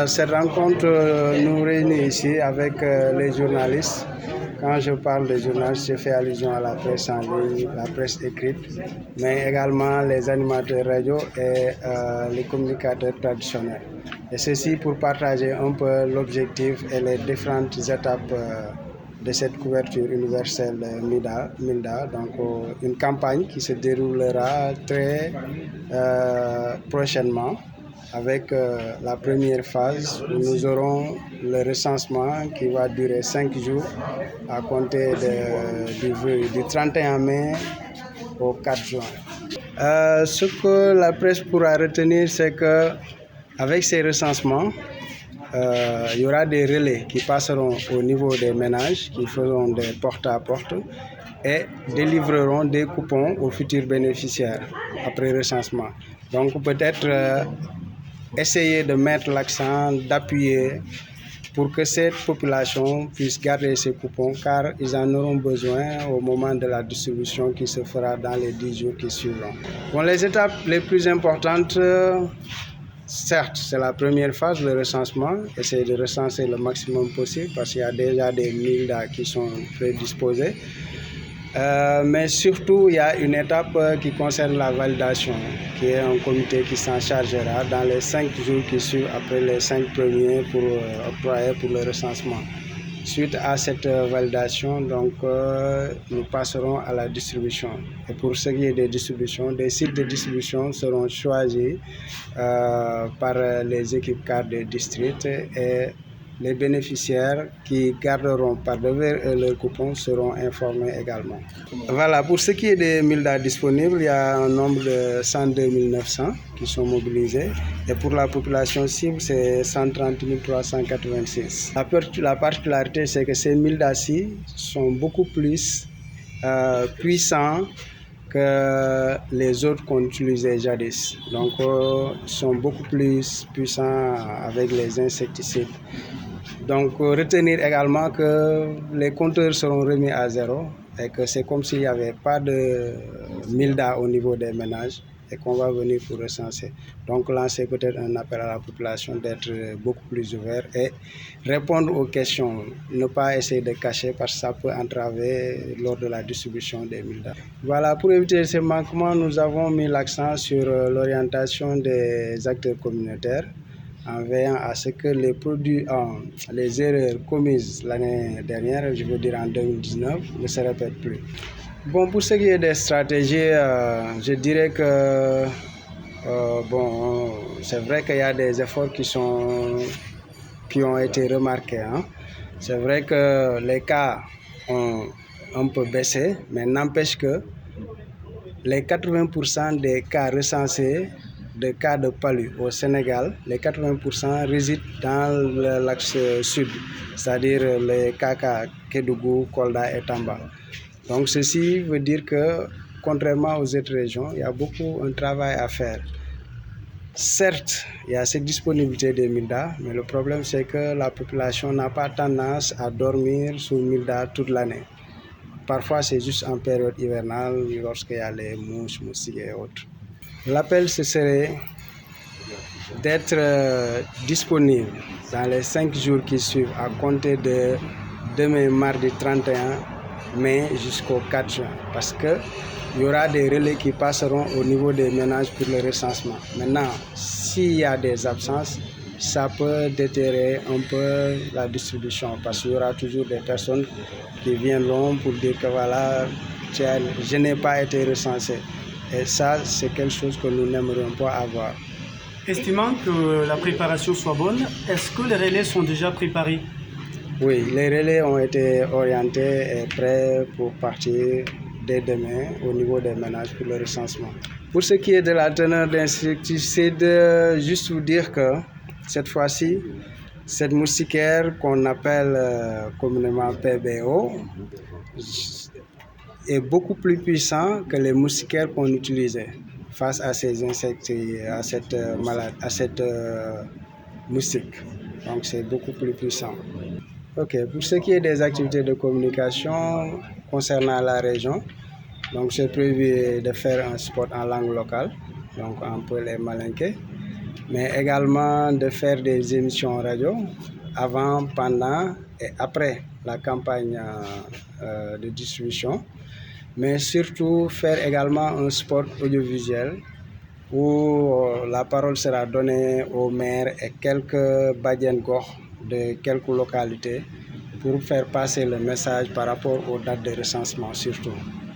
Cette rencontre nous réunit ici avec les journalistes. Quand je parle de journalistes, je fais allusion à la presse en ligne, la presse écrite, mais également les animateurs radio et les communicateurs traditionnels. Et ceci pour partager un peu l'objectif et les différentes étapes de cette couverture universelle MILDA, donc une campagne qui se déroulera très prochainement avec la première phase où nous aurons le recensement qui va durer 5 jours à compter du 31 mai au 4 juin. Ce que la presse pourra retenir, c'est que avec ces recensements, il y aura des relais qui passeront au niveau des ménages, qui feront des porte-à-porte et délivreront des coupons aux futurs bénéficiaires après recensement. Donc peut-être essayer de mettre l'accent, d'appuyer pour que cette population puisse garder ses coupons car ils en auront besoin au moment de la distribution qui se fera dans les 10 jours qui suivront. Bon, les étapes les plus importantes, certes, c'est la première phase, le recensement, essayer de recenser le maximum possible parce qu'il y a déjà des MILDA qui sont prédisposés. Mais surtout, il y a une étape qui concerne la validation, qui est un comité qui s'en chargera dans les 5 jours qui suivent après les 5 premiers pour octroyer pour le recensement. Suite à cette validation, donc, nous passerons à la distribution. Et pour ce qui est des distributions, des sites de distribution seront choisis par les équipes cadres des districts et les bénéficiaires qui garderont par devers leurs coupons seront informés également. Voilà, pour ce qui est des MILDA disponibles, il y a un nombre de 102 900 qui sont mobilisés et pour la population cible, c'est 130 386. La particularité, c'est que ces MILDA-ci sont beaucoup plus puissants que les autres qu'on utilisait jadis. Donc, ils sont beaucoup plus puissants avec les insecticides. Donc, retenir également que les compteurs seront remis à zéro et que c'est comme s'il n'y avait pas de MILDA au niveau des ménages et qu'on va venir pour recenser. Donc, lancer peut-être un appel à la population d'être beaucoup plus ouvert et répondre aux questions. Ne pas essayer de cacher parce que ça peut entraver lors de la distribution des MILDA. Voilà, pour éviter ces manquements, nous avons mis l'accent sur l'orientation des acteurs communautaires en veillant à ce que les produits, les erreurs commises l'année dernière, je veux dire en 2019, ne se répètent plus. Bon, pour ce qui est des stratégies, je dirais que c'est vrai qu'il y a des efforts qui ont été remarqués. Hein. C'est vrai que les cas ont un peu baissé, mais n'empêche que les 80% des cas recensés de cas de palu au Sénégal, les 80% résident dans l'axe sud, c'est-à-dire les Kaka, Kédougou, Kolda et Tamba. Donc ceci veut dire que, contrairement aux autres régions, il y a beaucoup un travail à faire. Certes, il y a cette disponibilité des MILDA, mais le problème c'est que la population n'a pas tendance à dormir sous MILDA toute l'année. Parfois c'est juste en période hivernale, lorsqu'il y a les mouches, moustiques et autres. L'appel, ce serait d'être disponible dans les 5 jours qui suivent à compter de demain, mardi 31 mai jusqu'au 4 juin. Parce qu'il y aura des relais qui passeront au niveau des ménages pour le recensement. Maintenant, s'il y a des absences, ça peut déterrer un peu la distribution parce qu'il y aura toujours des personnes qui viendront pour dire que voilà, je n'ai pas été recensé. Et ça, c'est quelque chose que nous n'aimerions pas avoir. Estimant que la préparation soit bonne, est-ce que les relais sont déjà préparés? Oui, les relais ont été orientés et prêts pour partir dès demain au niveau des ménages pour le recensement. Pour ce qui est de la teneur d'insecticides, juste vous dire que cette fois-ci, cette moustiquaire qu'on appelle communément PBO est beaucoup plus puissant que les moustiquaires qu'on utilisait face à ces insectes, à cette moustique. Donc c'est beaucoup plus puissant. Ok, pour ce qui est des activités de communication concernant la région, donc c'est prévu de faire un spot en langue locale, donc un peu les malinqués. mais également de faire des émissions radio avant, pendant et après la campagne de distribution, mais surtout faire également un spot audiovisuel où la parole sera donnée aux maires et quelques badiènes gox de quelques localités pour faire passer le message par rapport aux dates de recensement surtout.